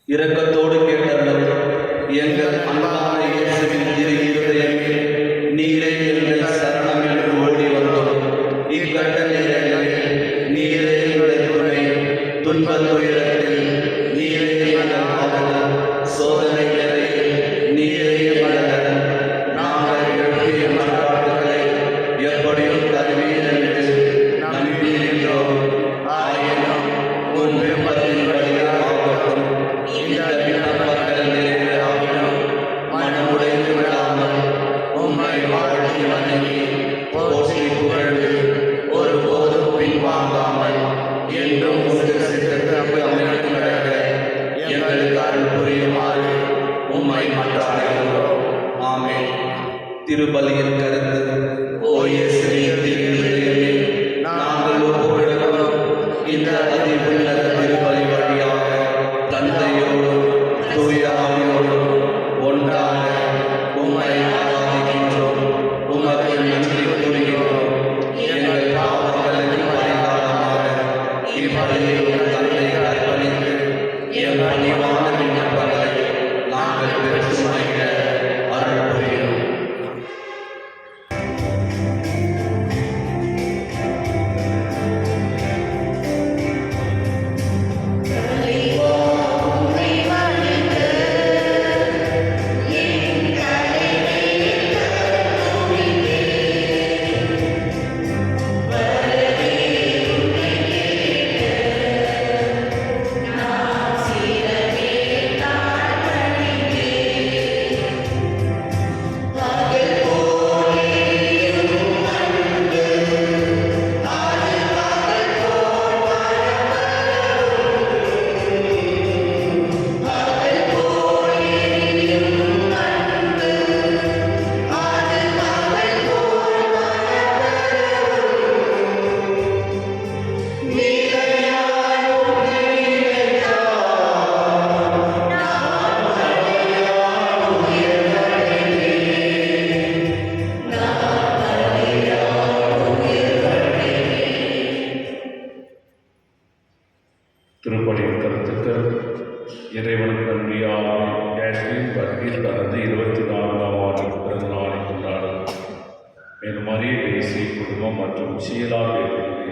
இரக்கத்தோடு கேட்டருளும் எங்கள் அன்பான இயேசுவின் திரு இருதயமே, நீரே எங்கள் சரணம் என்று ஓடி வந்தோம். இக்கட்ட நேரங்களில் நீரே எங்கள் துணை, துன்பத் துயரத்தில் நீரே எங்கள் ஆறுதல், சோதனை நிலையில் நீரே எங்கள் நாங்கள் எழுப்பிய மன்றாட்டுகளை எப்படியும் தருவீர் என்று நம்பியிருக்கிறோம். ஆயினும் உன் விருப்பத்தின் வழியாக இந்த திருப்பலியின் கருத்து. ஓ இயேசுவின் திருப்பலியை நாங்கள் ஒப்புவிடுகிறோம். இந்த அதிவுன்னத திருப்பலி வழியாக தந்தையோடும் தூய ஆவியோடும் ஒன்றாக உம்மை ஆராதிக்கின்றோம். உமக்கு நன்றி கூறுகிறோம். எங்கள் பாவங்களுக்கு பரிகாரமாக இப்பலியில் தந்தை அர்ப்பணித்து என் பணிவான விண்ணப்பங்களை நாங்கள் பெற்று மகிழ அருள் புரியும். திருப்பலியின் கருத்துக்கள். இறைவனுக்கு நன்றியாக கேஷ்வின் வருகையில் தனது 24ஆம் ஆண்டு பிறந்த நாளை கொண்டாடும். மேலும் மரிய தேசிய குடும்பம் மற்றும் ஷீலா பேரவை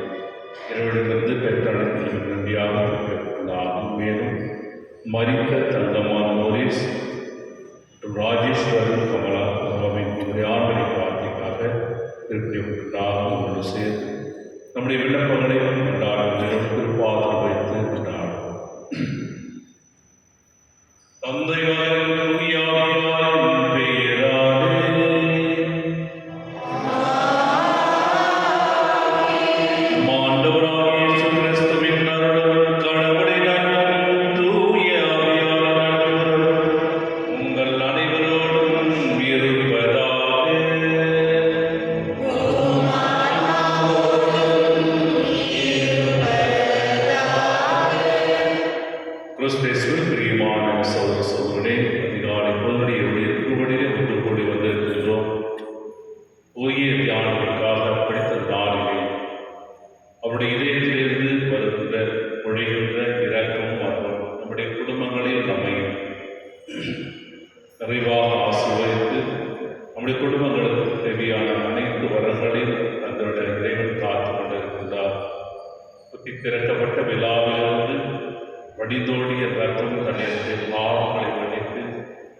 இறைவனிலிருந்து பெற்றடைந்ததற்கு நன்றியாக பெற்றுள்ளார்கள். மேலும் மரித்த தங்கமான மோரிஸ் மற்றும் ராஜேஸ்வரன் கமலா அவர்களின் உரையாடலை வார்த்தைக்காக திருப்பியுள்ளார்கள். ஒன்று சேர்ந்து நம்முடைய விண்ணப்பங்களை கொண்டாடும் திருப்பாதம் வைத்து கொண்டாடும். தந்தையாரின் தூயாவியாரின் பெயராலே ஆண்டவராகிய இயேசு கிறிஸ்துவின் அருளும் கடவுளின் அன்பும் தூய ஆவியாரின் நட்புறவும் உங்கள் அனைவரோடும் இருப்பதாக. கிறிஸ்துவின் பிரியமான சகோதர சகோதரனே, அதிகாலை பொழுது இருக்கும்படியே ஒன்று கூடி வந்திருக்கின்றோம். தூய தியானத்திற்காக படித்த நாளிலே அவருடைய இதயத்திலிருந்து வருகின்ற பொழிகின்ற இரக்கமும் மற்றும் நம்முடைய குடும்பங்களில் நம்மை நிறைவாக ஆசீர்வதித்து நம்முடைய குடும்பங்களுக்கு தேவையான அனைத்து வரங்களையும் தங்களுடைய இறைவன் காத்து கொண்டிருக்கின்றார். புத்தி திறக்கப்பட்ட விழாவிலிருந்து வடிதோடிய இரத்தம் தன்னுடைய பாவங்களை மன்னித்து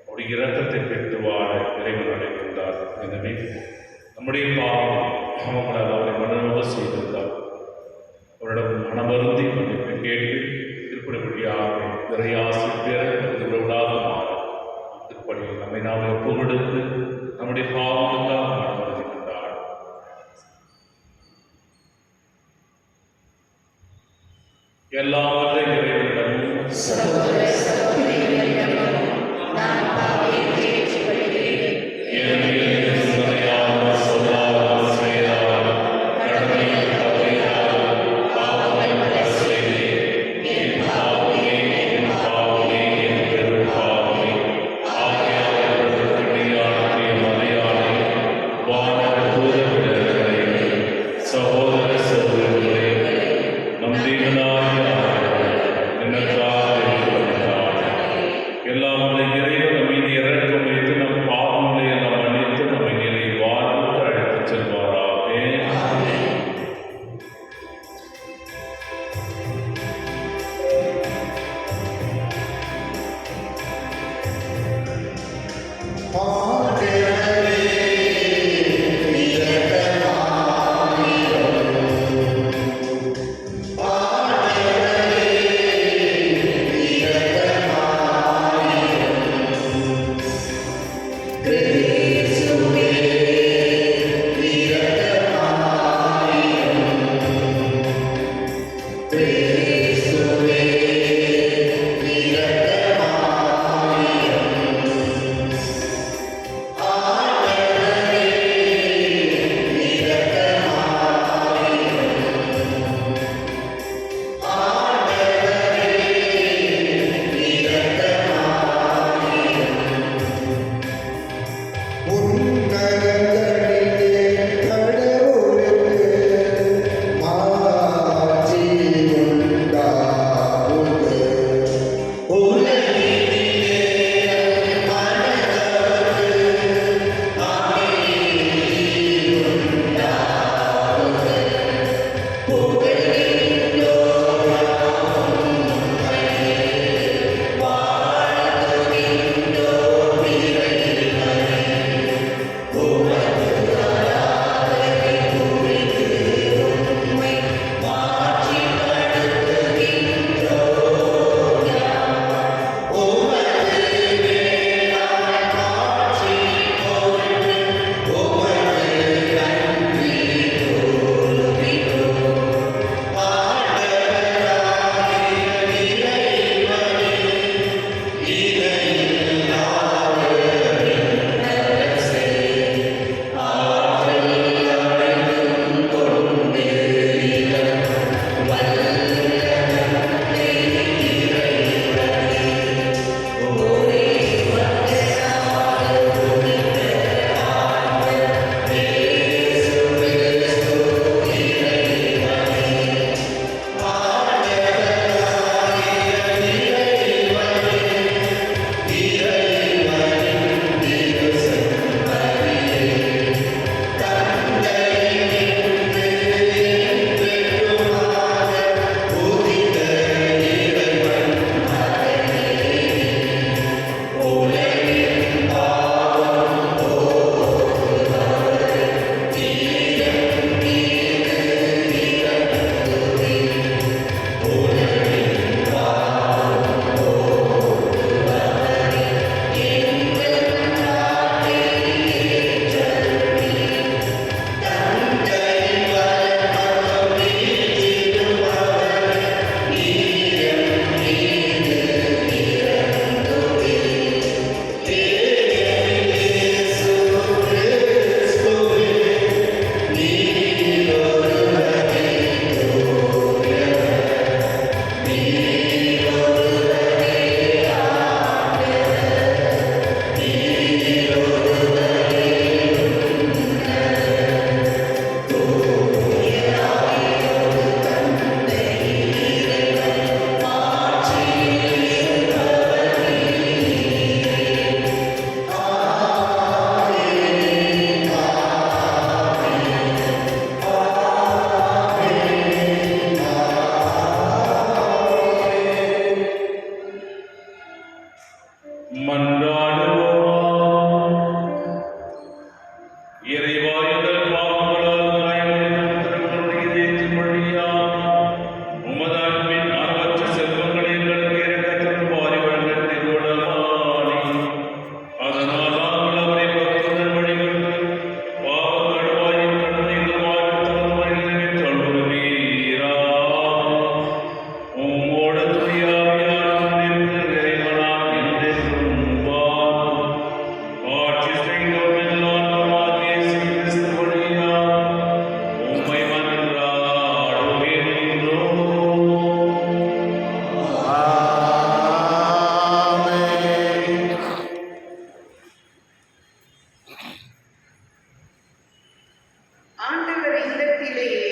அவருடைய இரக்கத்தை பெற்று வாழ இறைவன் அழைக்கின்றார். எனவே நம்முடைய பாவங்களை அவரை மனநோக செய்திருந்தார். அவரிடம் மனமருந்தி மன்னிப்பு கேட்டு திருப்படியாக இறையாசி பெற உறவுடாக மாற திருப்படியில் நம்மை நாம் ஒப்பு கொடுத்து நம்முடைய பாவங்களுக்காக மனமருந்துகின்றார். எல்லாவற்றை இறைவனிடமும் சகோதர சகோதரிகளிடமும் நான் பாவியை ஏற்றுக்கொள்கிறேன். என்னுடைய சிந்தனையால் சொல்லால் செயலால் கடமையில் தவறினால் பாவங்கள் பல செய்தேன். என் பாவமே மன்றாடுவோம். இறைவா, எங்கள் பாவங்களால் காயமடைந்த திருமணத்தை ஏற்றும் வழியாக உமது அன்பின் அளவற்ற செல்வங்களை எங்களுக்கு இரக்கத்துடன் வாரி வழங்க திருவுளமானி. அதனால் நாங்கள் அவரை பக்தியுடன் வழிபட்டு பாவ கடுவாயின் கடமைகள் வாழ்வு தகுந்த நிறைவேற்றால் உரிமையீரா. உம்மோடு துணியாவியார் நின்று இறைவனாம் என்றென்றும் வாழ்ந்து ஆட்சி செய்தோம் எல்லாம் இயேசு கிறிஸ்து வழியாக உம்மை மன்றாடுகின்றோம். ஆண்டவர் இல்லத்திலேயே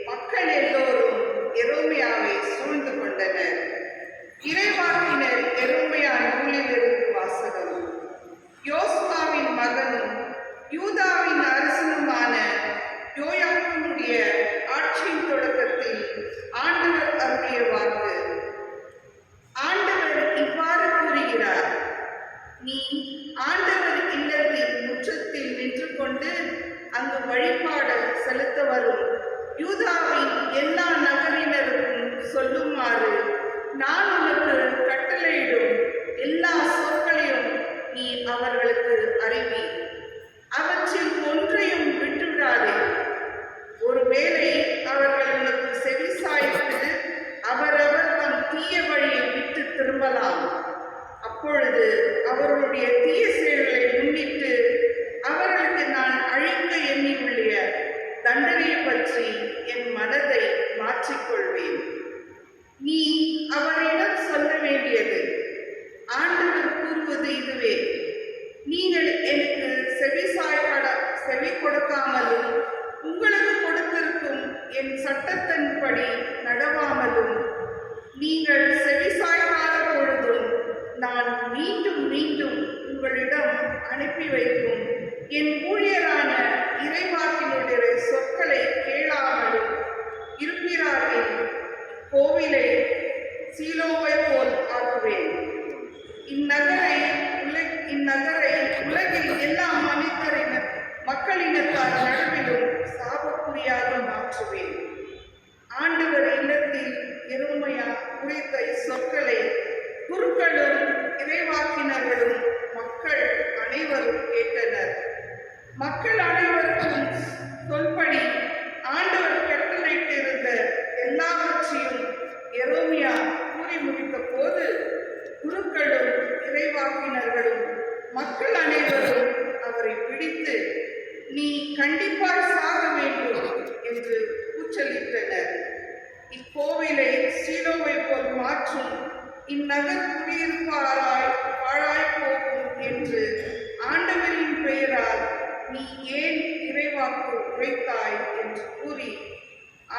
மக்கள் எல்லோரும் எரோமியாவை சூழ்ந்து கொண்டனர். இறைவாக்கினர் எரோமியா நூலிலிருந்து வாசகம். யோசுவாவின் மகனும் யூதாவின் அரசனுமான யோயாக்கீமுடைய ஆட்சியின் தொடக்கத்தில் ஆண்டவர் அருளிய வாக்கு. ஆண்டவர் இவ்வாறு கூறுகிறார்: நீ ஆண்டவர் இல்லத்தின் முற்றத்தில் நின்று கொண்டு அங்கு வழிபாடு செலுத்த வரும் யூதாவின் எல்லா நகரினருக்கும் சொல்லுமாறு நான் உனக்கு கட்டளையிடும் எல்லா சொற்களையும் நீ அவர்களுக்கு அறிவி. அவற்றில் ஒன்றையும் விட்டுவிடாதே. ஒருவேளை அவர்கள் உனக்கு செவிசாய்த்து அவரவர் தம் தீய வழியை விட்டு திரும்பலாம். அப்பொழுது அவர்களுடைய தீய செயல்களை முன்னிட்டு அவர்களுக்கு நான் அழிக்க எண்ணியுள்ள தண்டனையை பற்றி என் மனதை மாற்றிக்கொள்வேன். நீ அவரிடம் சொல்ல வேண்டியது: ஆண்டவர் கூறுவது இதுவே, நீங்கள் எனக்கு செவி கொடுக்காமலும் உங்களுக்கு கொடுத்திருக்கும் என் சட்டத்தின்படி நடவாமலும் நீங்கள் செவிசாய்க்காத பொழுதும் நான் மீண்டும் மீண்டும் உங்களிடம் அனுப்பி வைக்கும் என் ஊழியரான இறைவாக்கினுடைய சொற்களை கேளாமலும் இருப்பீராகில் கோவிலை சீலோவை போல் ஆக்குவேன். இந்நகரை உலகில் எல்லா மக்களினத்தார் நடுவிலும் சாபக்குறியாக மாற்றுவேன். ஆண்டவர் இல்லத்தில் எரோமியா குறித்த சொற்களை குருக்களும் இறைவாக்கினர்களும் மக்கள் அனைவரும் கேட்டனர். மக்கள் அனைவருக்கும் சொல்படி ஆண்டவர் கட்டளையிட்டிருந்த எல்லாவற்றையும் எரோமியா கூறி முடித்த போது குருக்களும் இறைவாக்கினர்களும் மக்கள் அனைவரும் அவரை பிடித்து, நீ கண்டிப்பாய் சாக வேண்டும் என்று கூச்சலிட்டனர். இக்கோவிலை சீலோவை போல் மாற்றும் இந்நகர் குடியிருப்பாராய் பாழாய் போகும் என்று ஆண்டவரின் பெயரால் நீ ஏன் இறைவாக்கு உரைத்தாய் என்று கூறி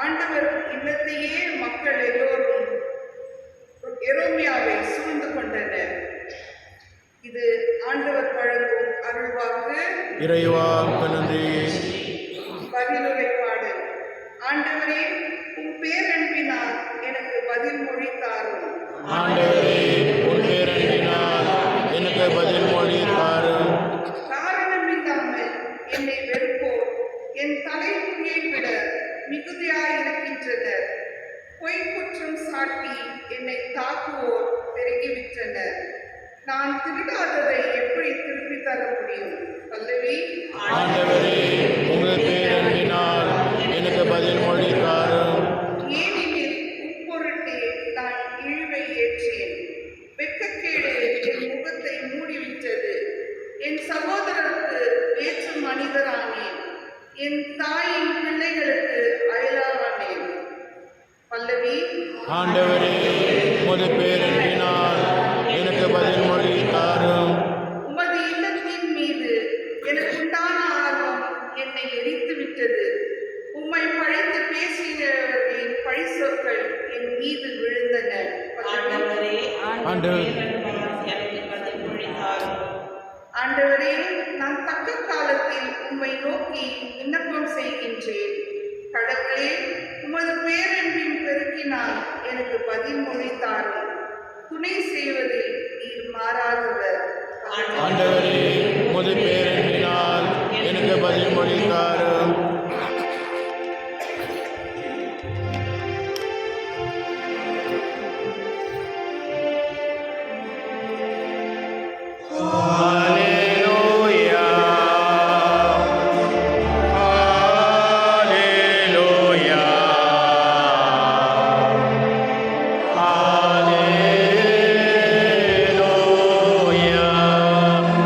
ஆண்டவர் இல்லத்தையே மக்கள் எல்லோரும் எரோமியாவை சூழ்ந்து கொண்டனர். இது ஆண்டவர் வழங்கும் அருள்வாக்கு. இறைவா நன்றி. பதிலுரை பாடல். ஆண்டவரே, உம் பேரன்பினால் எனக்கு பதில் மொழி தாரும். ஆண்டவரே, உம் பேரன்பினால் எனக்கு பதில் மொழி தாரும். காரணமில்லாமல் என்னை வெறுப்போர் என் தலைமுடியை விட மிகுதியாயிருக்கின்றனர். பொய் குற்றம் சாட்டி என்னை தாக்குவோர் பெருகிவிட்டனர். நான் திருடாததை எப்படி திருப்பி தர முடியும்? பல்லவி. ஆண்டவரே, உங்கள் பேரன்பினால் எனக்கு பதில் மொழி தாரும். ஏனெனில் உட்பொருட்டே நான் இழிவை ஏற்றேன். வெட்கக்கேடு என் முகத்தை மூடிவிட்டது. என் சகோதரருக்கு வேற்று மனிதரானேன். என் தாயின் பிள்ளைகளுக்கு அயலானேன். பல்லவி. ஆண்டவரே, உமது பேரன்பினால் எனக்கு பதில் மொழி தாரும். உமது இல்லத்தின் மீது எனக்குண்டான ஆர்வம் என்னை எரித்து விட்டது. உம்மை பழித்து பேசினவர்களின் பழி சொற்கள் என் மீது விழுந்தன. ஆண்டவரே, நான் தக்க காலத்தில் உம்மை நோக்கி விண்ணப்பம் செய்கின்றேன். கடவுளே, உமது பேரன்பின் பெருக்கினால் எனக்கு பதில் மொழி தாரும். துணை செய்வதில் நீர் மாறாதவர். Hallelujah. Hallelujah.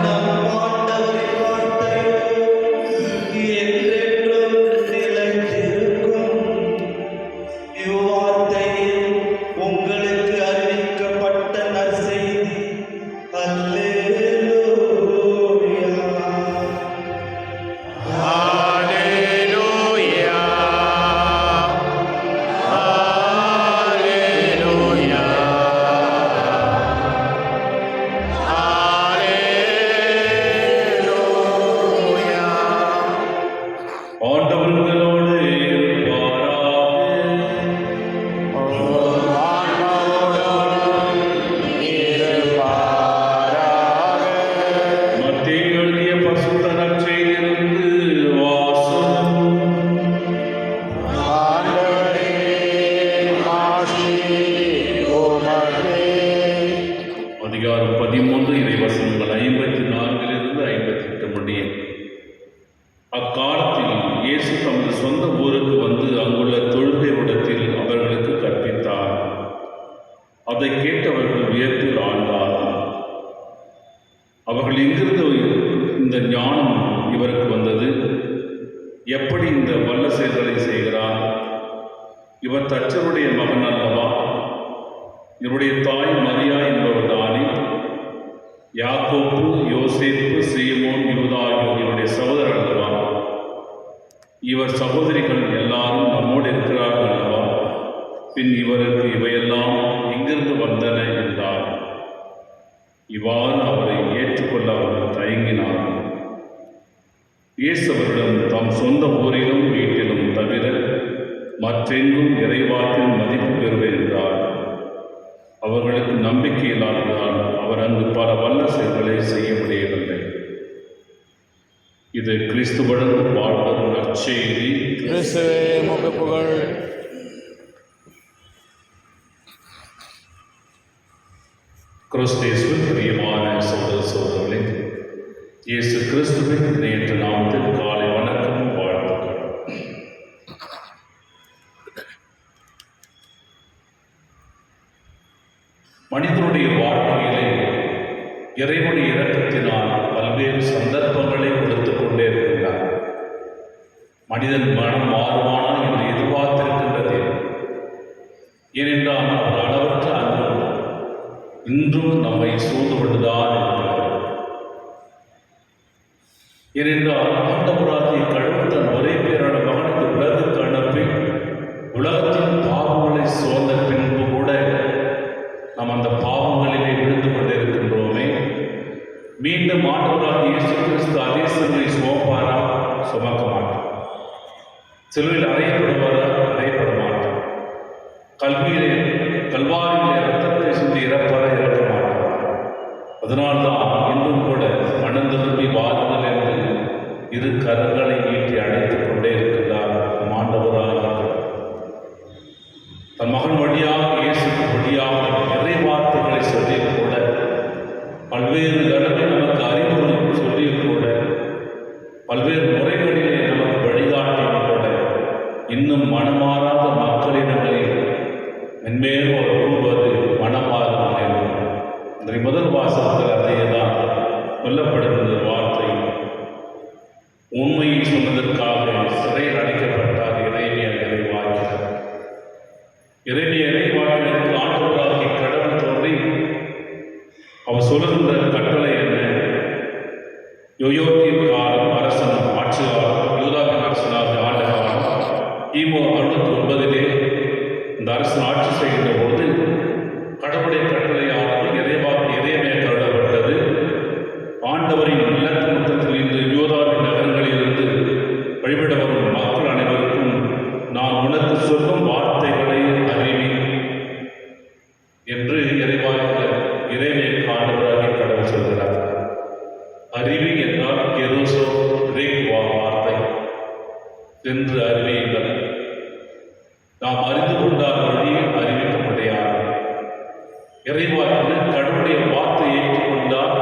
நம் ஆண்டவரின் வார்த்தையோ என்றென்றும் நிலைத்திருக்கும். இவ்வார்த்தையில் உங்களுக்கு அறிவிக்கப்பட்ட நற்செய்தி. அல்லேலூயா. Hallelujah. Hallelujah. ஆண்டவர்களோடு இருப்பாராக. மத்தேயு எழுதிய பரிசுத்த நற்செய்தியிலிருந்து வாசகம். அதிகாரம் 13 இறைவசனங்கள் 54 58 முடிய. அக்காலத்தில் இயேசு தமது சொந்த ஊருக்கு வந்து அங்குள்ள தொழுகை இடத்தில் அவர்களுக்கு கற்பித்தார். அதை கேட்டவர்கள் வியப்பில் ஆழ்ந்தார்கள். அவர்கள் எங்கிருந்து இந்த ஞானம் இவருக்கு வந்தது? எப்படி இந்த வல்ல செயல்களை செய்கிறார்? இவர் தச்சருடைய மகன் அல்லவா? இவருடைய தாய் மரியா என்பவர் தானே? யாக்கோப்பு, யோசேப்பு, சீமோன், யூதா ஆகியோருடைய சகோதரர் அல்லவா? இவர் சகோதரிகள் எல்லாரும் நம்மோடு இருக்கிறார்கள் அல்லவா? பின் இவருக்கு இவையெல்லாம் எங்கிருந்து வந்தன என்றார். இவ்வாறு அவரை ஏற்றுக்கொள்ள அவர்கள் தயங்கினார்கள். இயேசு அவரிடம் தாம் சொந்த ஊரிலும் வீட்டிலும் தவிர மற்றெங்கும் இறைவாக்கின் மதிப்பு பெறுவேன் என்றார். அவர்களுக்கு நம்பிக்கை இல்லாததால் அவர் அங்கு பல வல்ல செயல்களை செய்ய முடியவில்லை. இது கிறிஸ்துவுடன் வாழ்வதும் நற்செய்தி. கிறிஸ்துவே உமக்கு புகழ். கிறிஸ்தேசுவின் பிரியமான சகோதர சகோதரர்களே, இயேசு கிறிஸ்துவின் நேற்று நாமத்தில் காலை வணக்கம் வாழ்த்துக்கள். மனிதனுடைய வாழ்க்கையிலே இறைவனுடைய இரக்கத்தினால் பல்வேறு சந்தர்ப்பங்களை கொடுத்துக் கொண்டே இருக்கின்றார். மனிதன் மனம் மாறுவானா என்று எதிர்பார்த்திருக்கின்றது. ஏனென்றால் அவர் அளவற்ற அன்பு இன்றும் நம்மை சூழ்ந்து கொண்டுதான் இருக்கிறார். ஏனென்றால் ஆண்டவராகிய கடவுள் தன் ஒரே பேரான மகன் இந்த உலகுக்கு அனுப்பி உலகத்தின் பாவங்களை சோர்ந்த பின்பு கூட நாம் அந்த பாவங்களிலே விழுந்து கொண்டிருக்கின்றோமே. மீண்டும் ஆண்டவராகிய இயேசு கிறிஸ்து அதே சிலுவை சுமப்பாரா? சுமக்க மாட்டார். சிலுவையில் அறையப்படுவாரா? அறையப்பட மாட்டார். கல்வாரியிலே ரத்தத்தை சிந்தி இறப்பாரா? இறக்க மாட்டார். அதனால்தான் இன்றும் கூட மனம் திரும்பி வாருங்கள் என்று இரு கரங்களை நீட்டி அழைத்துக் கொண்டே இருக்கிறார் ஆண்டவராக. தன் மகன் வழியாக இயேசுக்கு வழியாக இறை வார்த்தைகளை சொல்லியும் கூட, பல்வேறு தடவை நமக்கு அறிவுரை சொல்லியும் கூட, பல்வேறு முறைகளிலே நமக்கு வழிகாட்டியும் கூட, இன்னும் மனமாறாத மக்களிடங்களில் மென்மேலும் அவர் கூறுவது மனமாறுதல் என்று. இன்றைய முதல் வாசகத்தில் அதே தான் சொல்லப்படுகின்ற வார்த்தை. உண்மையை சொன்னதற்காக சிறையில் அடைக்கப்பட்டார் இறைமையா இறைவாக்கினர். இறைமையா இறைவாக்கினருக்கு ஆண்டவராகிய கடவுள் தோன்றி அவர் சொல்லுகின்ற கட்டளை என்ன? யோயோக்கின் காலம் அரசன் ஆட்சியாளர் யூதாவின் அரசனாக ஆண்ட காலம் கிமு 69 இந்த அரசன் ஆட்சி செய்கின்ற போது கடவுளுடைய கட்டளையானது இறைமையா கருடப்பட்டது. ஆண்டவரின் இல்லத்து முற்றத்தில் இருந்து யூதாவின் நகரங்களிலிருந்து வழிபட வரும் மக்கள் அனைவருக்கும் நான் உனக்கு சொல்லும் வார்த்தைகளை அறிவி என்று இறைமையை ஆண்டவராகிய கடவுள் சொல்கிறார். அறிவி என்றால் கெரோசோ கிரேக் வார்த்தை. சென்று அறிவியுங்கள். நாம் அறிந்து கொண்டால் வழியை அறிவிக்க முடியாது. இறைவாக்கினர் கடவுளுடைய வார்த்தையை ஏற்றுக்கொண்டால்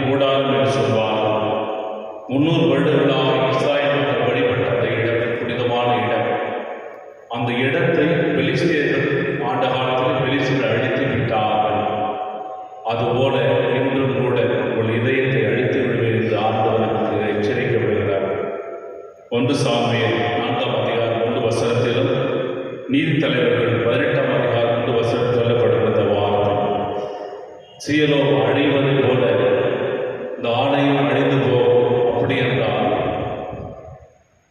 கூடாரம் என்று சொல்வார். 300 வருடங்களாக இஸ்ராயேல் மக்கள் வழிபட்ட அந்த இடம் புனிதமான இடம். அந்த இடத்தை பெலிஸ்தியர்கள் ஆண்ட காலத்தில் பெலிஸ்தியர்கள் அழித்து விட்டார்கள். அதுபோல இன்றும் கூட உங்கள் இதயத்தை அழித்து விடுவேன் என்று ஆண்டவர் நமக்கு எச்சரிக்கை விடுகிறார். 1 சாமுவேல் 4ஆம் அதிகாரம் 1 வசனத்திலும் நீதித்தலைவர்கள் 18ஆம் அதிகாரம் 1 வசனம் சொல்லப்படுகிற வார்த்தை, சீலோ அழிவது போல இந்த ஆலயம் அழிந்து போகும். அப்படி என்றால்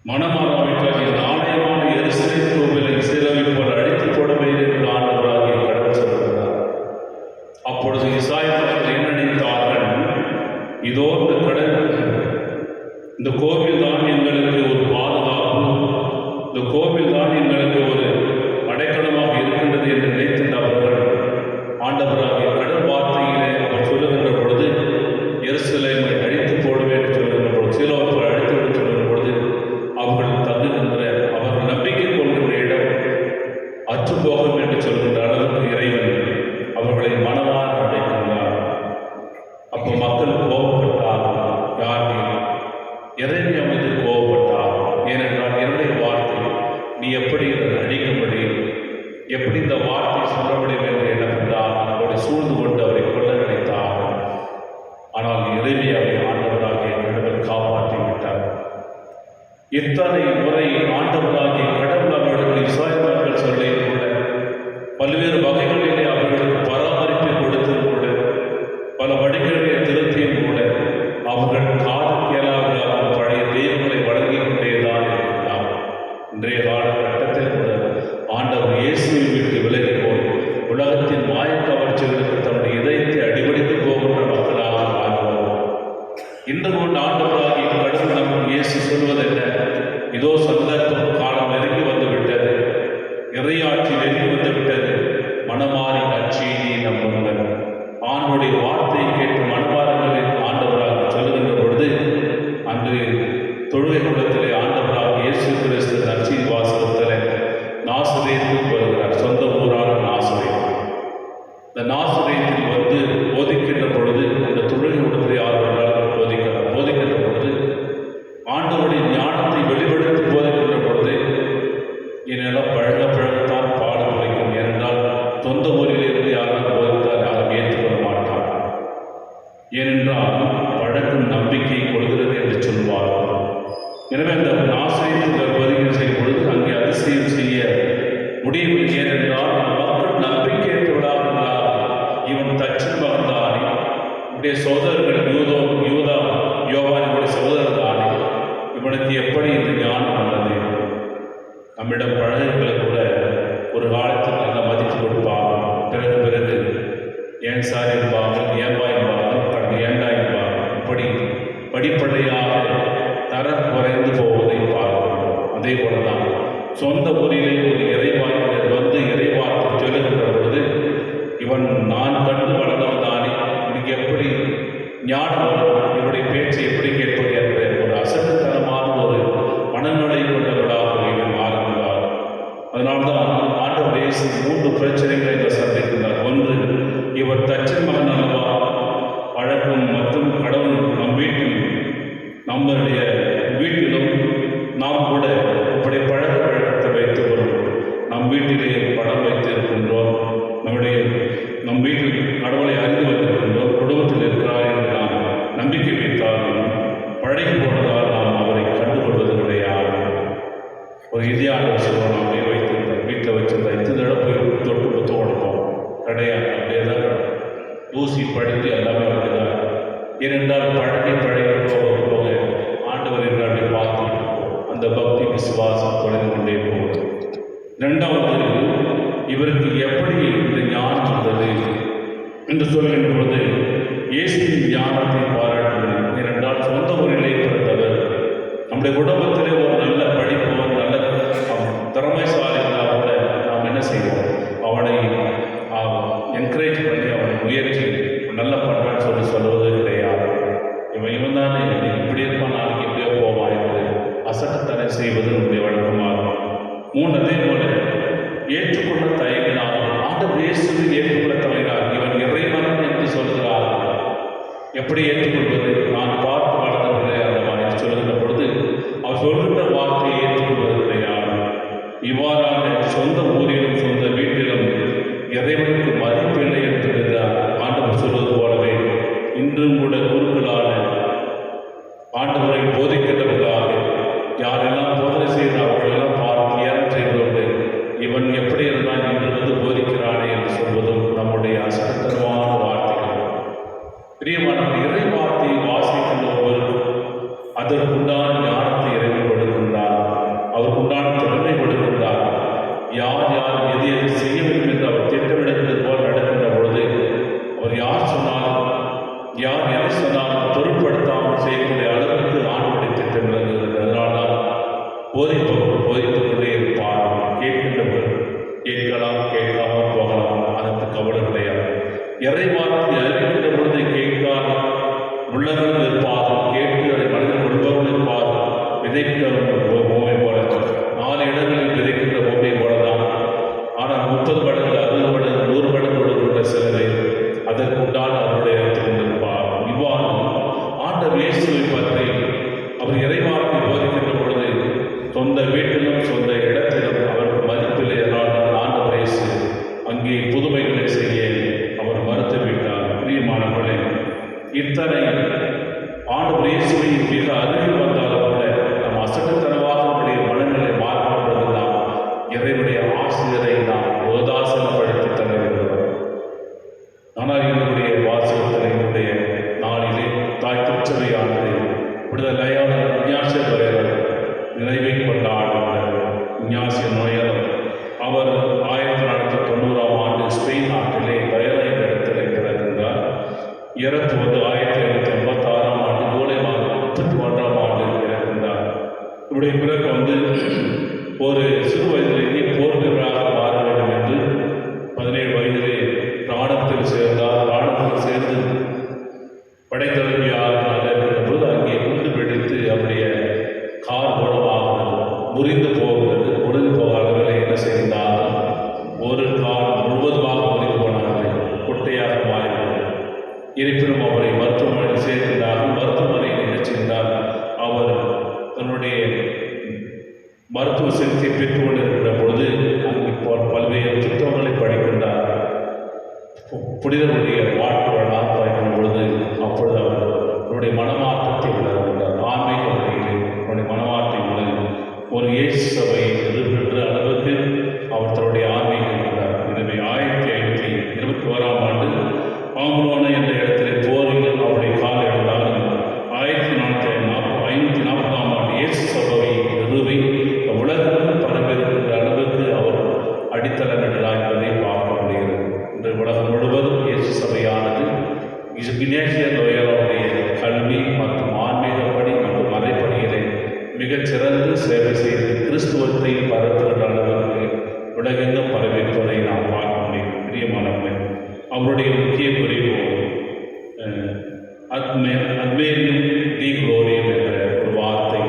மனமாற வீட்டில் இந்த ஆலயமான எருசலேம் கோவிலை சீலோவை போல அழித்து போடுவேன் என்று ஆண்டவராகிய கடவுள் சொல்கிறார். அப்பொழுது இஸ்ராயேல் மக்கள் என்ன நினைத்தார்கள்? இதோ இந்த கடவுள், இந்த கோவில் தான் எங்களுக்கு ஒரு பாதுகாப்பு, இந்த கோவில் தான் எங்களுக்கு ஒரு அடைக்கலமாக இருக்கின்றது என்று நினைத்திருந்த அவர்கள் ஆண்டவராகிய கடல் வார்த்தையிலே அவர் சொல்லுகின்ற பொழுது எருசலேமை அழித்து போடுவேன் என்று சொல்லுகின்ற பொழுது, சீலோவை அழித்து விட சொல்லுகின்ற பொழுது அவர்கள் தங்குகின்ற, அவர்கள் நம்பிக்கை கொள்கின்ற இடம் அற்றுப்போகும் என்று சொல்கின்ற அளவுக்கு இறைவன் அவர்களை மனமாற அழைக்கின்றார். அப்போ மக்கள் கோபப்பட்டார்கள். யார்? எரேமியா மீது கோபப்பட்டார். ஏனென்றால் என்னுடைய வார்த்தை நீ எப்படி அழிக்க முடியும், எப்படி இந்த வார்த்தை சொல்ல முடியும் என்று எண்ணப்பட்டார். அவரை சூழ்ந்து கொண்டு அவரை கொள்ள நினைத்தார். ஆனால் எரேமியாவை ஆண்டவராகிய கடவுள் காப்பாற்றி விட்டார். இத்தனை முறை ஆண்டவராகிய கடவுள் அவர்களுக்கு இஸ்ராயேல் மக்கள் சொல்லை கூட பல்வேறு வகைகளிலே அவர்களுக்கு பராமரிப்பை கொடுத்து கூட பல வழிகளிலே திருத்தியும் கூட அவர்கள் காது கேளாவிடாமல் பழைய தெய்வங்களை வழங்கிக் கொண்டேதான் இருக்கிறார். இன்றைய காலகட்டத்தில் கூட ஆண்டவர் இயேசுவை விட்டு விலகி போய் உலகத்தின் மாய கவர்ச்சிகளுக்கு தன்னுடைய இதயத்தை அடிபடித்து போகின்ற மக்களாக வாழ்வார். இன்று கொண்டு ஆண்டவராகிய கடவுள் நமக்கு இயேசு சொல்வதென்ன? இதோ சந்தர்ப்பம் காலம் நெருங்கி வந்து விட்டது, இறையாட்சி நெருங்கி வந்து விட்டது, மனமாறி நற்செய்தியை நம்புங்கள். ஆண்டுடைய வார்த்தையை கேட்டு மனமாறுகளில் ஆண்டவராக சொல்லுகின்ற பொழுது அன்று தொழுகை கூடத்திலே ஆண்டவராக இயேசு கிறிஸ்து நற்செய்தி வாசகத்தில் நாசரேத்துக்கு வருகிறார். சொந்த ஊரான நாசரேத். இந்த நாசரேத்தில் வந்து போதிக்கின்ற பொழுது அந்த தொழுகை கூடத்திலே ஆர்வலர்கள் போதிக்கின்ற பொழுது ஆண்டவருடைய ஞானத்தை வெளிப்படுத்தி போதிக்கின்ற பொழுது என்னெல்லாம் பழகத்தான் பாடு குறைக்கும். ஏனென்றால் சொந்த ஊரிலிருந்து யாரும் போதித்தால் யாரும் ஏற்றுக்கொள்ள மாட்டார். ஏனென்றால் பழக்கம் நம்பிக்கையை கொடுக்கிறது என்று சொல்வார்கள். எனவே அந்த நாசரேத்துக்கு வருகை செய்யும் பொழுது அங்கே அதிசயம் செய்ய முடியவில்லை. ஏனென்றால் மக்கள் நம்பிக்கையற்றவர்களாக இவன் தச்சின் மகன்தானே, இப்படிய சோதரர்கள் யோவானுடைய சகோதரர் தானே, இவனுக்கு எப்படி இந்த ஞானம் வந்தது? நம்மிடம் பழகுகளை கூட ஒரு காலத்தில் நல்ல மதிப்பு கொடுப்பாங்க, பிறகு ஏன் சார் என்பாங்க, ஏன்பா என்பாங்க, ஏண்டா என்பாங்க. இப்படி படிப்படியாக தரம் குறைந்து போவதை பார்க்கிறோம். அதே போலதான் சொந்த ஊரிலே ஒரு இறைவாக்கினர் வந்து இறைவார்த்தை சொல்லுகின்ற பொழுது இவன் நான் கண்டு வளர்ந்தவன் தானே, இன்னைக்கு எப்படி ஞானம் வரும், இவருடைய பேச்சு எப்படி கேட்பது என்ற ஒரு அசட்டுத்தனமான ஒரு மனநிலை கொண்டவர்களாக இவன் மாறுகிறார். அதனால்தான் ஆண்டவர் இயேசு 3 பிரச்சனைகளை இவர் சந்திக்கிறார். 1, இவர் தச்சன் மகன் அல்லவா, பழக்கம் மற்றும் கடவுள் நம்முடைய வீட்டிலும் நாம் கூட இப்படி பழக்கத்தை வைத்துக் கொள்வோம். நம் வீட்டிலே படம் வைத்திருக்கின்றோம், நம் வீட்டில் கடவுளை அறிந்து வைத்திருக்கின்றோம், குடும்பத்தில் இருக்கிறார் என்று நாம் நம்பிக்கை வைத்தாலும் பழகி போனதால் நாம் அவரை கண்டுகொள்வது கிடையாது. ஒரு இந்தியாவில் சொல்லுவோம், நாம் வைத்திருந்தோம், வீட்டில் வச்சிருந்தா இந்த இடம் போய் தொட்டு புத்து கொடுப்போம் கிடையாது. அப்படியே தான் ஊசி படித்து எல்லாமே அப்படிதான். ஏனென்றால் பழகி போக ஆண்டவர் என்று அப்படி பார்த்து அந்த பக்தி விசுவாசம் தொடர்ந்து கொண்டே போகுது. 2வது, இவருக்கு எப்படி இந்த ஞானம் வந்தது என்று சொல்கின்ற பொழுது இயேசுவின் ஞானத்தை பாராட்டுகிறது. ஏனென்றால் சொந்த ஊரிலே பிறந்தவர், நம்முடைய குடும்பத்திலே ஒரு நல்ல படிப்பவர், நல்ல திறமைசாலி இருந்தால் கூட நாம் என்ன செய்வோம், அவனை என்கரேஜ் பண்ணி அவனை முயற்சி நல்ல பண்ணுறான்னு சொல்லுவது கிடையாது. இவன் தானே இப்படி இருப்பான், நாளைக்கு இப்படியோ போவான் என்று அசட்டத்தனை செய்வது நம்முடைய வழக்கமாகும். 3, அதே போல ஏற்றுக்கொள்ள தயங்கினார். ஆண்டவர் இயேசுவை ஏற்றுக்கொள்ள தயங்கினார். இவன் இறைமகன் என்று சொல்கிறார். எப்படி ஏற்றுக்கொள்வது? நான் பார்த்து வளர்ந்தவில்லை அல்லவா என்று சொல்லுகின்ற பொழுது அவர் சொல்கின்ற வார்த்தையை ஏற்றுக்கொள்வதில்லை யார்? இவ்வாறாக சொந்த ஊரிலும் சொந்த வீட்டிலும் இறைவனுக்கு மதிப்பில்லை என்று ஆண்டவர் சொல்வது போலவே இன்றும் கூட குருக்களான ஆண்டவரை போதிக்கின்றவர்களாக யாரெல்லாம் போதனை செய்கிற அவர்களெல்லாம் பார்த்து ஏறம் செய்வதோடு இவன் எப்படி இருந்தான் என்று வந்து போதிக்கிறானே என்று சொல்வதும் நம்முடைய அசத்தனமான வார்த்தைகள். பிரியமான இறை வார்த்தையை வாசிக்கின்ற ஒவ்வொருவரும் அதற்குண்டான ஞானத்தை இறைவன் கொடுக்கின்றார், அவருக்குண்டான திறமை கொடுக்கின்றார். யார் யார் எது எது செய்ய வேண்டும் என்று அவர் திட்டமிடுகிறது போல் நடக்கின்ற பொழுது அவர் யார் சொன்னாலும் யார் எதை சொன்னாலும் பொருட்படுத்தாமல் செய்யக்கூடிய அளவுக்கு ஆண்டுடைய திட்டம் விளங்குகிறது. அதனால்தான் போதிப்பவர் போதித்துக் கொண்டே இருப்பார். கேட்கின்றவர் கேட்கலாம், கேட்காமல் போகலாம், அதற்கு கவலை கிடையாது. இறை வார்த்தை அறிவிக்கின்ற பொழுது கேட்காத உள்ளவர்கள் இருப்பார்கள், கேட்டு அதை மனதில் கொள்பவர்கள் இருப்பார்கள். விதைக்கின்ற ஓமை போல 4 இடங்களில் விதைக்கின்ற ஓமை போலதான். ஆனால் 30 மடங்கு 60 மடங்கு 100 மடங்கு கொடுக்கின்ற சிலரை அதற்குண்டான அவருடைய இடத்தில் கொண்டிருப்பார். இவ்வாறு ஆண்டவர் இயேசுவை பற்றி அவர் இறைவார்த்தை போதிக்கின்ற பொழுது சொந்த வீட்டிலும் சொந்த இடத்திலும் அவருக்கு மதிப்பில்லை. அதனால் ஆண்டவர் இயேசு அங்கே புதுமைகளை செய்ய அவர் மறுத்துவிட்டார். பிரியமானவர்களே, இத்தனை ஆண்டவர் இயேசுவை மிக அருகில் வந்தாலும் கூட நம் அசட்டுத்தனமாக நம்முடைய மனநிலை மாற்றப்படுவதுதான் இறைவனுடைய ஆசிரியரை நாம் உதாசனப்படுத்தி தருகிறோம். ஆனால் என்னுடைய வாசகத்தில் என்னுடைய நாளிலே தாய் திருச்சபையானது விடுதலையான விஞ்ஞாச நோயாளர் நினைவை கொண்டாடுகிறார். விஞ்ஞாச நோயாளர் அவர் 1990ஆம் ஆண்டு ஸ்பெயின் நாட்டிலே லயோலா என்ற இடத்திலே பிறந்தார். இறப்புவது 1986ஆம் ஆண்டு ஜூலை மாதம் 31ஆம் ஆண்டு பிறந்தார். இவருடைய பிறகு ஒரு சிறு வயதிலேயே போர் வீரராக மாற வேண்டும் என்று 17 வயதிலே இராணுவத்தில் சேர்ந்தார். இராணுவத்தில் சேர்ந்து படைத்தளபதியாக இருக்கிற பொழுது அங்கே குண்டு வெடித்து அவருடைய கார் மூலமாகிறது, முறிந்து போகிறது. முறிந்து போக அளவில் என்ன செய்தால் ஒரு கார் முழுவதுமாக முறிந்து போனார்கள், கொட்டையாக மாறினார். இருப்பினும் அவரை மருத்துவமனையில் சேர்க்கிறார்கள். மருத்துவமனையில் என்ன செய்தார்? அவர் தன்னுடைய மருத்துவ சிகிச்சை பெற்றுக் கொண்டிருக்கின்ற பொழுது அங்கு பல்வேறு புத்தகங்களை படிக்கின்றார். புனிதருடைய வாழ்க்கை வரலாறு பார்க்கின்ற பொழுது அப்பொழுது அவர் அவருடைய மனமாற்றத்தை உணர்கின்றார். ஆன்மீக வழியிலே அவருடைய மனமாற்றை உணர்ந்து ஒரு இயேசு சபையை எதிர்க்கின்ற அளவுக்கு அவர் தன்னுடைய ஆன்மீகம் இருந்தார். எனவே 1521ஆம் ஆண்டு பாம்புலோனா என்ற இடத்திலே போரில் அவருடைய கால் எழுந்தாலும் 1440ஆம் ஆண்டு இயேசு சபையை நிறுவி உலகம் பரவிருக்கின்ற அளவுக்கு அவர் அடித்தளமிட்டார் என்பதை பார்க்க முடிகிறது. இன்று உலகம் முழுவதும் இயேசு சபையானது இக்னேசிய லோயாலாவுடைய கல்வி மற்றும் ஆன்மீகப்படி மற்றும் மறைப்பணியிலே மிகச்சிறந்து சேவை செய்து கிறிஸ்துவத்தை பரப்புகின்ற அளவுக்கு உலகெங்கும் பரவிப்பதை நாம் பார்க்க முடியும். பிரியமானவர்களே, அவருடைய முக்கிய குறிப்பு அத்மேரியும் தி குளோரியம் என்ற ஒரு வார்த்தை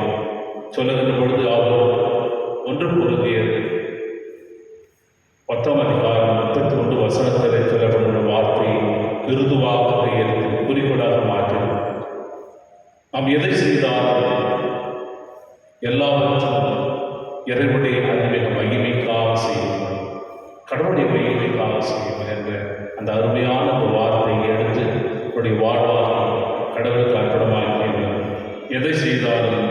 சொல்லுகின்ற பொழுது அவர் 1 Corinthiயர் 10ஆம் அதிகாரம் 31 வசனத்தில் சொல்லப்படுகிற வார்த்தை கிருதுவாக எடுத்து குறிக்கோளாக மாற்றும். நாம் எதை செய்தாலும் எல்லாவற்றும் இறைவனுடைய அதிமிக மகிமைக்காக செய்வோம், கடவுளுடைய மகிமைக்காக செய்வோம் என்ற அந்த அருமையான ஒரு வார்த்தையை எடுத்து அவருடைய வாழ்வாக கடவுளுக்கு அர்ப்பணமாக்கியவர். எதை செய்தாலும்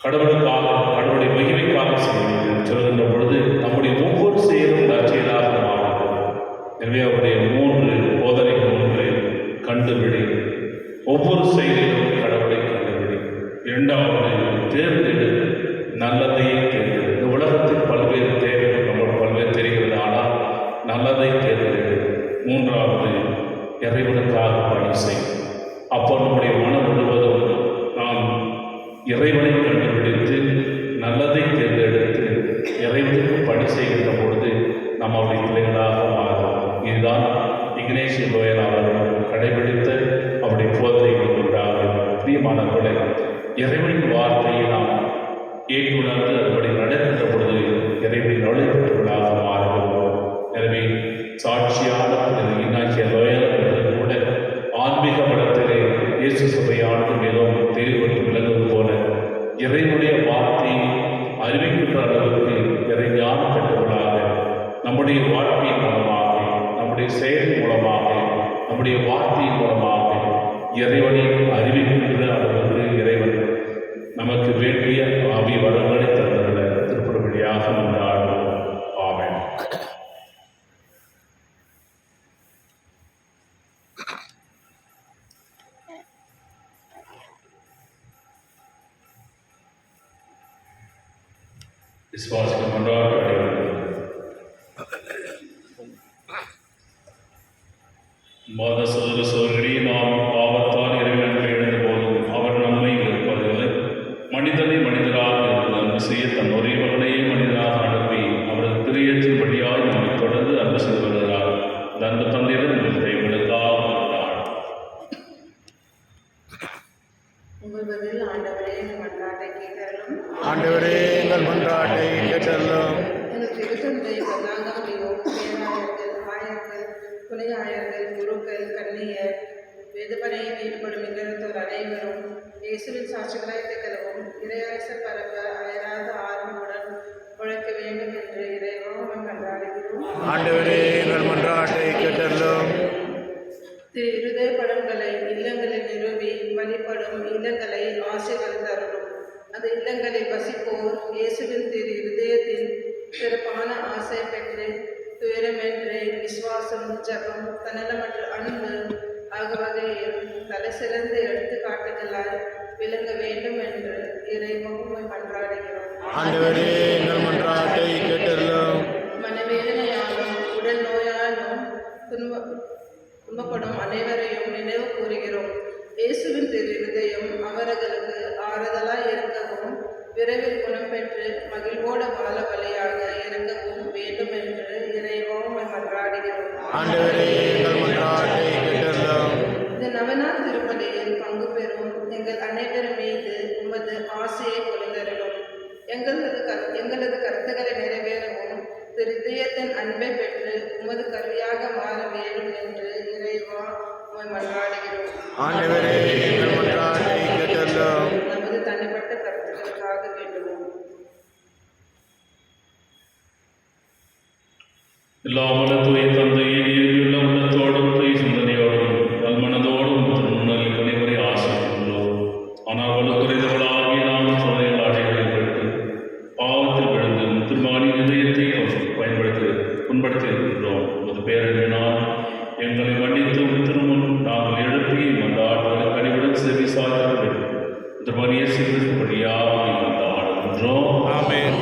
கடவுளுக்காக கடவுளுடைய மகிமைக்காக செய்வோம் சொல்கின்ற பொழுது நம்முடைய ஒவ்வொரு செயலும் நற்செயலாக மாறும். எனவே அவருடைய 3 போதனைகள்: 1, கண்டுபிடி, ஒவ்வொரு செயலிலும் கடவுளை கண்டுபிடி. 2வது, தேர்ந்தெடு, நல்லதையே தேர்ந்தெடு. இந்த உலகத்தில் பல்வேறு தேவைகள் நம்மளுக்கு பல்வேறு தெரிகிறது, ஆனால் நல்லதை தேர்ந்தெடு. 3வது, இறைவனுக்காக பணி செய். அப்போ நம்முடைய மனம் முழுவதும் நாம் இறைவனை கண்டுபிடித்து நல்லதை தேர்ந்தெடுத்து இறைவனுக்கு பணி செய்கின்ற பொழுது நாம் அவருடைய பிள்ளைகளாக மாறும். இதுதான் இக்னேசிய லோயலா அவர்கள் கடைபிடித்த அவருடைய போதனைகள் ஒன்றாக. பிரியமானவர்களே, இறைவனின் வார்த்தையை நாம் ஏற்றுணர்ந்து அதுபடி நடக்கின்ற பொழுது இறைவனின் அருளை பெற்றவர்களாக மாறுகிறோம். எனவே சாட்சியான இக்னேசிய லோயலா கூட ஆன்மீக இயேசு சபையானது மிகவும் தெளிவுபட்டு விளங்குவது போல இறைவனுடைய வார்த்தையை அறிவிக்கின்ற அளவுக்கு இறை ஞானம் பெற்றவர்களாக நம்முடைய வாழ்க்கையின் மூலமாக, நம்முடைய செயலின் மூலமாக, நம்முடைய வார்த்தையின் மூலமாக இறைவனை அறிவிக்கின்ற அளவுக்கு இறைவன் நமக்கு வேண்டிய ஆவி வரங்களை தந்தருள திருப்பலியாக கொண்டாடுவோம். ஆமென். விசுவாசிகள் கொண்டாட மாத சோதர சோதரியை நாம் பாவத்தால் இறைவனுக்கு எழுந்த போதும் அவர் நம்மை இருப்பதில்லை. மனிதனை மனிதராக இருந்து அன்பு செய்ய தன் ஒரே மகனையே மனிதராக அனுப்பி அவரது திரியத்தின் வழியாய் நம்மை தொடர்ந்து அன்பு செய்து வருகிறார். அந்த அன்பு தந்தையிடம் எங்களுக்காக வருகிறார். உங்கள் பதில் ஆண்டவரே மன்றாட்டை கேட்டாலும் ஆண்டவரே எங்கள் மன்றாட்டை கேட்டருளும். எங்கள் திருத்தந்தை பதாங்கங்களையும் பேராயர்கள், ஆயர்கள், துணை ஆயர்கள், குருக்கள், கன்னியர், வேதப்பணியில் ஈடுபடும் இல்லறத்தோர் அனைவரும் இயேசுவின் சாட்சிகளாய் திகழவும் இறையரசர் பரப்ப அயராத ஆர்வமுடன் உழைக்க வேண்டும் என்று இறைவன் கொண்டாடுகிறோம். ஆண்டவரே எங்கள் மன்றாட்டை கேட்டருளும். திரு இருதய படங்களை இல்லங்களில் நிறுவி வழிபடும் இல்லங்களை ஆசீர்வதித்தருளும். அந்த இல்லங்களில் வசிப்போர் இயேசுவின் திரு இருதயத்தின் சிறப்பான ஆசை பெற்று துயரமென்று விசுவாசம், ஜபம், தன்னலமற்ற அன்பு ஆகியவகையில் தலை சிறந்த எடுத்துக்காட்டுகளாய் விளங்க வேண்டும் என்று இறைவன் மன்றாடுகிறோம். ஆண்டவரே எங்கள் மன்றாட்டை கேட்டருளும். மனவேதனையாலும் உடல் நோயாலும் துன்பப்படும் அனைவரையும் நினைவு கூறுகிறோம். இயேசுவின் திரு இருதயம் அவர்களுக்கு ஆறுதலாய் இருக்கவும் விரைவில் குணம் பெற்று மகிழ்வோட வாழ வழியாக இறங்கவும் வேண்டும் என்று இறைவன் மன்றாடுகிறோம். ஆண்டவரே எங்கள் மன்றாட்டை கேட்டருளும். இந்த நவநாள் திருப்பலியில் பங்கு பெறும் எங்கள் அனைவர் மீது உமது ஆசையை பொழிந்தருளும். எங்களது கருத்துக்களை நிறைவேறவும் திரு இதயத்தின் அன்பை பெற்று உமது கருவியாக மாற வேண்டும் என்று இறைவா மன்றாடுகிறோம். ஆண்டவரே எங்கள் மன்றாட்டை கேட்டருளும். நமது தனிப்பட்ட கருத்துக்களுக்காக வேண்டுவோம். எல்லா தூய தந்தையை நீதியுள்ள உள்ளத்தோடும் தூய சிந்தனையோடும் நல்மனதோடும் முன்னல் கணிவரை ஆசிரியுள்ளோம். ஆனால் வலுக்குறைந்தவர்களாகிய நாம் சோதனைகள் அடைகளில் பெற்று பாவத்தில் விழுந்து முத்துமானி இதயத்தை புண்படுத்தி இருக்கின்றோம். உமது பேரன்பினால் எங்களை மன்னித்து திருமுன் நாங்கள் எழுப்பி மன்றாடுகளை கனிவுடன் செவி சாய்க்க வேண்டும். இந்த மணியை சிறுபடியாக மன்றாடுகின்றோம். ஆமென்.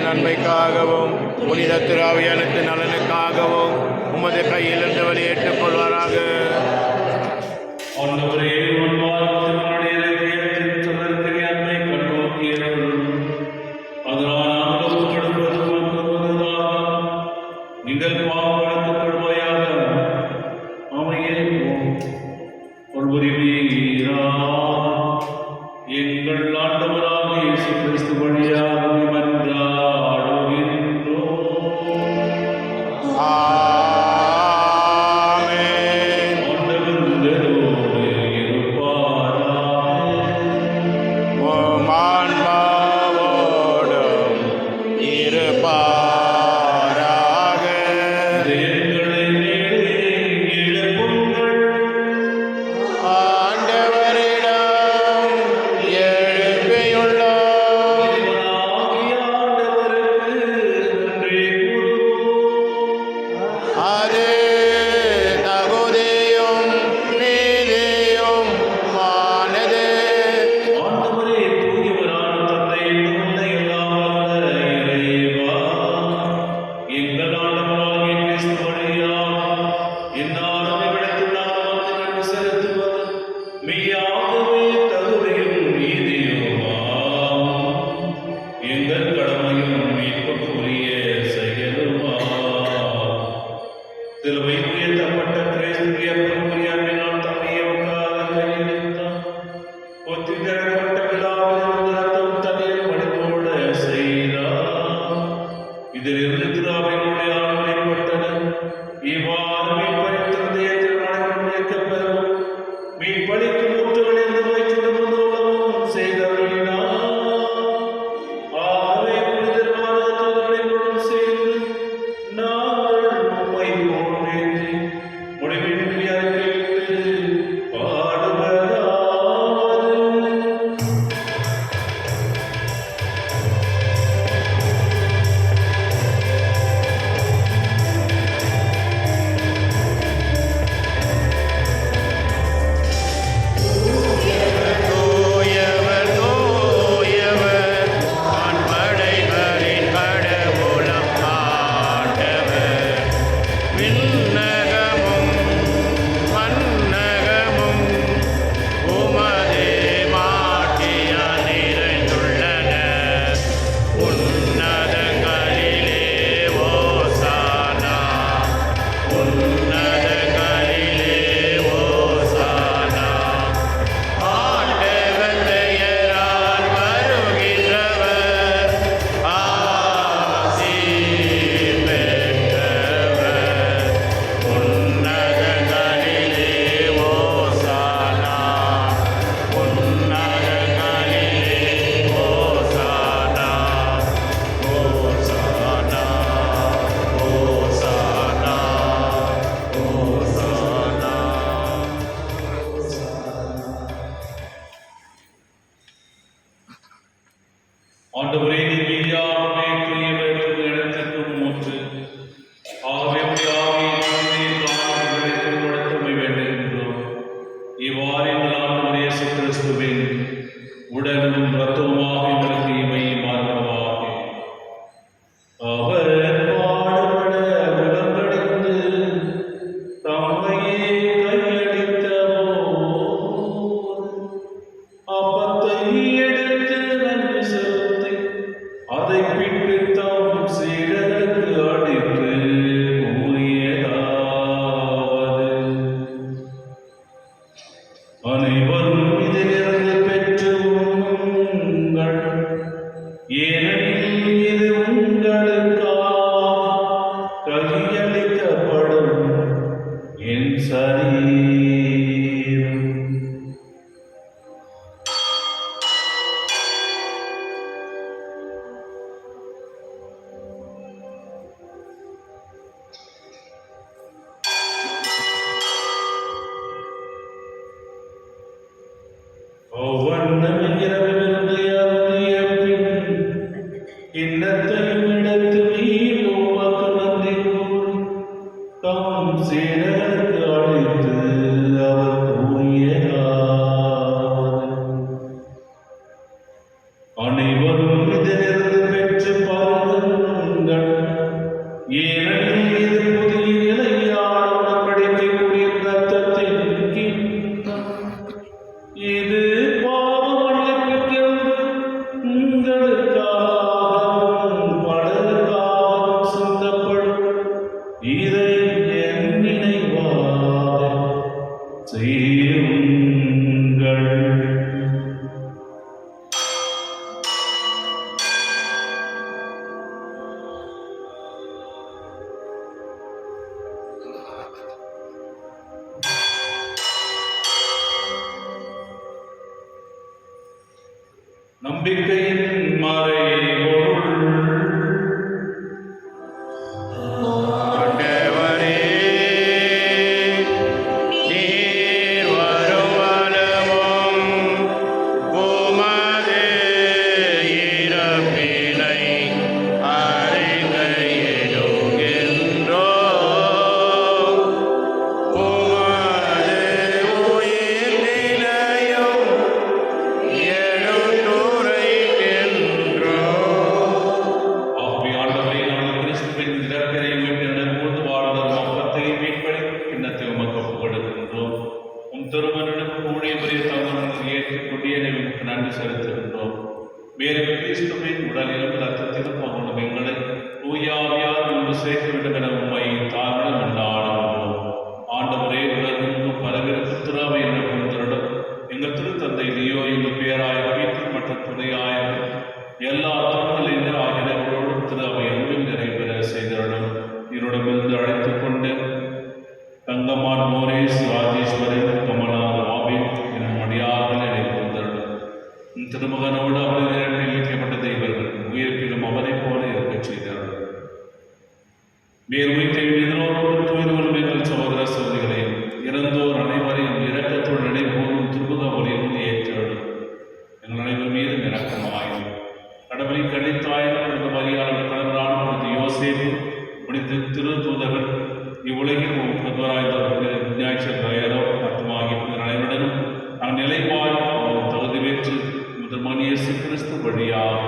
நன்மைக்காகவும் புனித திராவியானத்தின் நலனுக்காகவும் உமது கையிலிருந்து வெளியேற்றுக் கொள்வாராக. ஆண்டவரே, உன் வார்த்தையினுடைய இதயத்தின் சுடர்த்திய அன்பை கண்ணோக்கியருளும். அதனால் நாங்கள் ஒப்புக்கொடுப்பது உமக்கு உகந்ததாகும். நீங்கள் பாவப்படுத்தப்படுவாயாக. அமையேற்போம். ஒருவரிவீரா, எங்கள் ஆண்டவராக இயேசு கிறிஸ்து வழியாக மன்றாடுகின்றோம். ஆமென். ஆண்டவர் உங்களோடு இருப்பாராக. உம் ஆன்மாவோடும் இருப்பாராக. இதயங்களை மேலே எழுப்புங்கள். ஆண்டவரிடம் எழுப்பியுள்ளோம். தேவனாகிய ஆண்டவருக்கு நன்றி கூறுவோம். அது தகுதியும் நீதியும் ஆனது. ஆண்டவரே, தூயவரான தந்தை, தந்தை எல்லாம் வல்ல இறைவா, எங்கள் ஆண்டவராகிய கிறிஸ்து வழியாக எந்நாளும் இவ்விடத்துள்ளார் நமக்கு நன்றி செலுத்துவது மெய்யாகவே தகுதியும் நீதியுமாம். எங்கள் கடமையும் மீட்புக்குரிய செயலுமாம். சிலுவையில் உயர்த்தப்பட்ட கிறிஸ்துவிய பெருமையால் தம்மையே உட்கார கையெழுத்தார். ஒத்தி திறக்கப்பட்ட விழாவில் ரத்தம் தண்ணீர் வடிந்தோட செய்தார். இதிலிருந்து திராவினுடைய ஆண்மைப்பட்டன. இவ்வாறு மீட்பளித்த தேயத்தில் மனைவி இயக்கப்பெறவும் மீட்பளிக்கும் முத்துகளிலிருந்து வைத்திடுவதோடவும் செய்தருளினார். ஆகவே புனிதமான தூதர்களோடும் சேர்ந்து நாங்கள் உம்மை போற்றேத்தி முடிவின்றி அறிக்கையிட்டு பாடுவதாவது. தூயவர் தூயவர் வான்படைகளின் கடவுளம் ஆண்டவர். விண்ணகமும் மண்ணகமும் உமது மாட்சியால் நிறைந்துள்ளன. உன்னதங்களிலே ஓசானா. உன்னதங்களிலே ஓசானா. ஆண்டவர் பெயரால் வருகின்றவர் ஆசி பெற்றவர். உன்னதங்களிலே ஓசானா. உன்னதங்களிலே ஓசானா. ஓசானா. ஓசானா. ஓசானா. ஆண்டவரே, நீர் மெய்யாகவே தூயவர், தூய இடத்திற்கும் மூன்று. ஆகவே உம்முடைய ஆவியை காணப்படுத்த உம்மை வேண்டுகின்றோம். இவ்வாறு எங்கள் ஆண்டவர் இயேசு கிறிஸ்துவின் உடலும் இரத்தமுமாக எங்களுக்கு இவை மார்க்கமாக. அவர் பாடுபட உடன்படிந்து தம்மையே கையளித்தபோது அப்பத்தை எடுத்து நன்றி செலுத்தி அதை பிட்டு தம் சீடருக்கு அளித்து கூறியதாவது: அனைவரும் இதிலிருந்து பெற்று உண்ணுங்கள். ஏனெனில் இது உங்களுக்காக கையளிக்கப்படும் என் சரீரம். கிண்ணத்தையும் எடுத்து நீர் உமக்கு நன்றி கூறி தம் சீடருக்கு அளித்து அவர் கூறியதாவது: அனைவரும் இதிலிருந்து பெற்று பாருங்கள். செய்யுங்கள். நம்பிக்கையின் மறைபொருள். ஆண்டவரே, நீர் வருவளவும் உமது இறப்பினை அறிக்கையிடுகின்றோம். உமது உயிர்ப்பினையும் ஆகவே ஆண்டவரே, நாங்கள் கிறிஸ்துவின் இறப்பினை மீட்டெழும்போது வாழ்ந்தோம் அப்பத்தையும் மீட்படி கிண்ணத்தை உமக்கு ஒப்புக் கொடுக்கின்றோம். உம் திருமணனுக்கு ஊழியமுறை தவறுகளை ஏற்றுக்கொண்டு எனக்கு நன்றி செலுத்துகின்றோம். மேலும் கிறிஸ்துவின் உடலிலும் இரத்தத்திலும் பங்குடும் எங்களை தூயாவியார் முன்பு சேர்க்க வேண்டும் என உம்மை தாழ்வுடன் கொண்டாடுகின்றோம். ஆண்டவரே, உலகெங்கும் பரவிருக்கும் திராவை என்ற புனிதரிடம் எங்கள் திருத்தந்தை லியோ, எங்கள் பேராய பீட்டர் மற்றும் துணையாயர் எல்லா திருநிலையினர் ஆகியவர்களோடும் திரு அவை அன்பில் நிறைவேற செய்தருளும். இவரிடமிருந்து அழைத்துக் கொண்டு தங்கமான், மோரேஸ், ராஜேஸ்வரன், கமலா, ராபின் எனும் அடியார்கள் இணைந்திருந்தருளும். திருமகனோடு அவரை நிரப்பில் வைக்கப்பட்ட இவர்கள் உயிர்ப்பிலும் அவரைப் போல இருக்கச் செய்தார்கள். வேறு உயிர்த்தை எதிரோடு தூய்தோடும் எங்கள் சகோதர சகோதரிகளையும் இறந்தோர் அனைவரையும் இரக்கத்தோடு நினைப்போரும் திருமுக ஒளியும் ஏற்றலும். எங்கள் அனைவர் மீதும் இரக்கமாயும் கடவுளின் கணித்தாயிரம் புனித மரியாதை கணவரான புனித யோசேப்பு, புனித திரு தூதர்கள், இவ்வுலகில் பிரதமராய்ந்த விஞ்ஞாய்ச்சர் தயாரோ மற்றும் ஆகிய புனித அனைவருடனும் நான் நிலைவாழ் தகுதி பெற்று முதல் இயேசு கிறிஸ்து வழியாக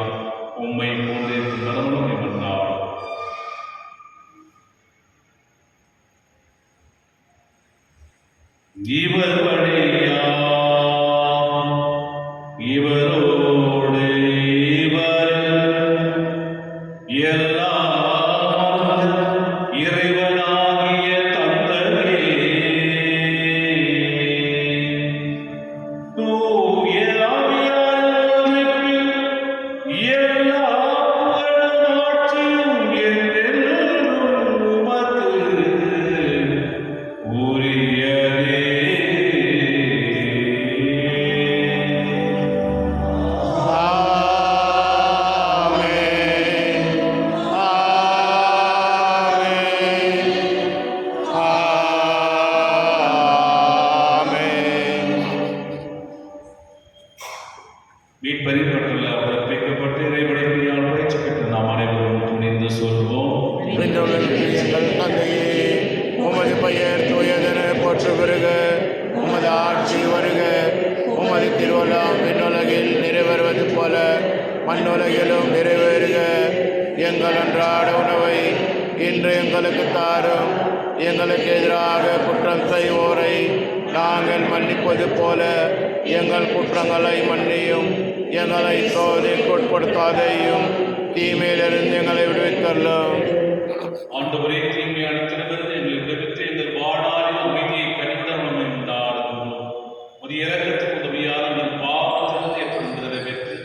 உம்மை போன்றே நலமும் வந்தார். இவர் வழியா இவரோடு இவரில் எல்லாம் இறைவனாகிய தந்தையே, தூய ஆவியாரின் அமைப்பில் எல்லா புகழும் ஆட்சியும் என்றென்றும் உமக்கு உரியதே. மீட்பறிப்பட்டுள்ள பிறப்பிக்கப்பட்டு இறைவனையால் பயிற்சி பெற்று நாம் அனைவரும் துணிந்து சொல்வோம். எங்கள் தந்தையே, உமது பெயர் தூயதென போற்று பெறுக. உமது ஆட்சி வருக. உமது திருவள்ளம் விண்ணுலகில் நிறைவேறுவது போல மண்ணுலகிலும் நிறைவேறுக. எங்கள் அன்றாட உணவை இன்று எங்களுக்கு தாரும். எங்களுக்கு எதிராக குற்றம் செய்வோரை நாங்கள் மன்னிப்பது போல எங்கள் குற்றங்களை மன்னியும். எங்களை சோதனைக்குட்படுத்தாதையும் தீமையிலிருந்து எங்களை விடுவித்தள்ளும். ஆண்டவரே, தீமை அனைத்திலிருந்து எங்களை விடுவித்து எங்கள் வாழ்நாளில் அமைதியை கனிவுடன் நம்மை உண்டாடுகின்றோம். ஒரு இறக்கத்துக்கு உதவியாக எங்கள் பாவத்திலிருந்து ஏற்படுவதை பெற்று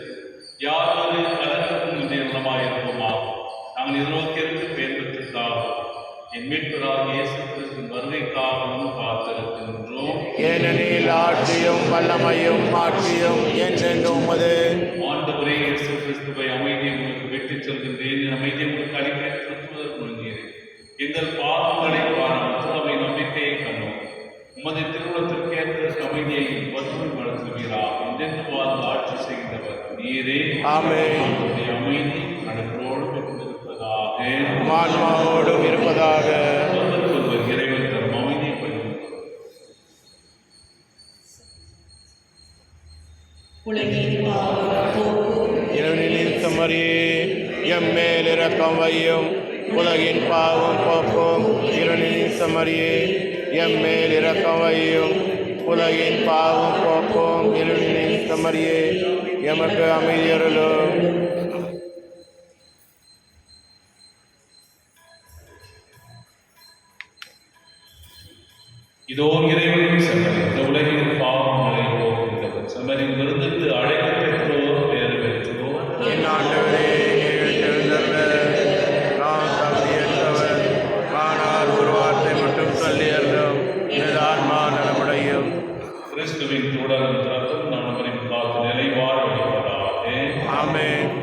யாரோடு கலக்கமும் இன்றைய உணவாயிருப்போமா. நாங்கள் எதிர்நோக்கியிருந்து பேர்வதற்காக என் மீட்பராக இயேசு கிறிஸ்துவின் வருகைக்காகவும் காத்திருக்கின்றோம். ஏனெனில் ஆட்சியும் வல்லமையும் மாட்சியும் என்றென்றும் உமது. ஆண்டவரே, இயேசு கிறிஸ்துவை அமைதியை உங்களுக்கு வெற்றிச் செல்கின்றேன். என் அமைதியை உங்களுக்கு அளிக்க திருத்துவதற்கு முன்கிறேன். எங்கள் பாவங்களை பாராமல் திருவை நம்பிக்கையை கண்டோம். உமது திருவுளத்திற்கேற்ற அமைதியை வசூல் வளர்த்துவீராக. என்றென்று வாழ்ந்து ஆட்சி செய்கின்றவர் நீரே. ஆமென். உம்முடைய அமைதி நடுவோடு இருப்பதாக, ஆன்மாவோடும் இருப்பதாக. ஒருவருக்கொருவர் இறைவன் தரும் அமைதியை பகிர்ந்து உலகின் பாவம் போக்கும் இறைவனின் சமரியே, எம்மேல் இரக்கம் வையும். உலகின் பாவம் போக்கும் இறைவனின் சமரியே, எம்மேல் இரக்கம் வையும். உலகின் பாவம் போக்கும் இறைவனின் சமரியே, எமக்கு அமைதியருளும். இதோ இறைவனின் செம்மறி, இந்த உலகின் பாவங்களை போக்குகிறவர். செம்மறின் விருந்துக்கு அழைக்க பெற்றோர் பேறு பெற்றோர். என் ஆண்டவரே, நீர் எழுந்தருள நான் தகுதியற்றவர். ஆனால் ஒரு வார்த்தை மட்டும் சொல்லி அருளும், எனது ஆன்மா நலமடையும். கிறிஸ்துவின் தொடரும் திறத்தும் நம்மரின் காத்து நிலைவாழ் வழிபடாதே. ஆமென்.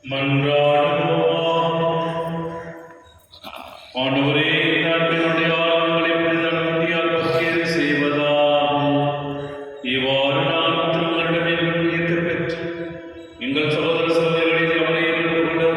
மன்றாடுவோம். ஆண்டவரே, நன்மையுடைய ஆளுங்களை புனிதர் பங்கேறு செய்வதாகும். இவ்வாறு நான் திருமணமே ஈர்க்க பெற்று எங்கள் சகோதர சகோதரிகளின் கவலையை கொண்டு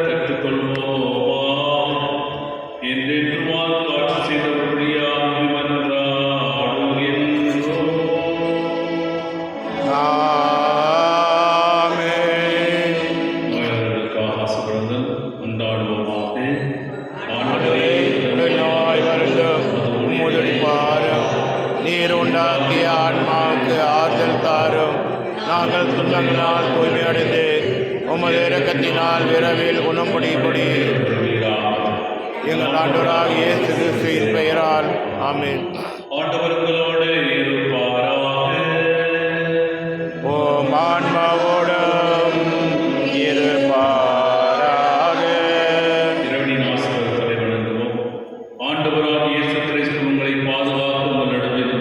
இரக்கத்தினால் விரைவில் குணப்படிபடி எங்கள் ஆண்டவராகிய இயேசு கிறிஸ்துவின் பெயரால் ஆமென். ஆண்டவர்களோடு இருப்பாராக. ஓம் ஆன்மாவோடும் இருப்பாராக. இரவின் ஆசீர்வாதத்தை வழங்குவோம். ஆண்டவராகிய இயேசு கிறிஸ்து உங்களை பாதுகாக்கும் உங்கள் நடுவில்,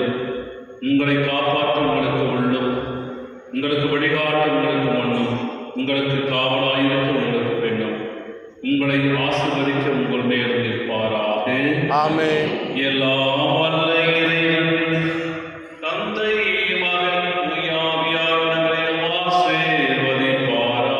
உங்களை காப்பாற்றும் உங்களுக்கு உள்ளும், உங்களுக்கு வழிகாட்டும் உங்களுக்கு மண்ணும், உங்களுக்கு காவலாயிருக்க உங்களுக்கு பெண்ணும், உங்களை ஆசீர்வதிக்க உங்கள் மேலும் நிற்பாராக. ஆமென். எல்லாம் வல்ல இறைவன், தந்தை, மகன், தூய ஆவியார் நம்மை ஆசீர்வதிப்பாராக.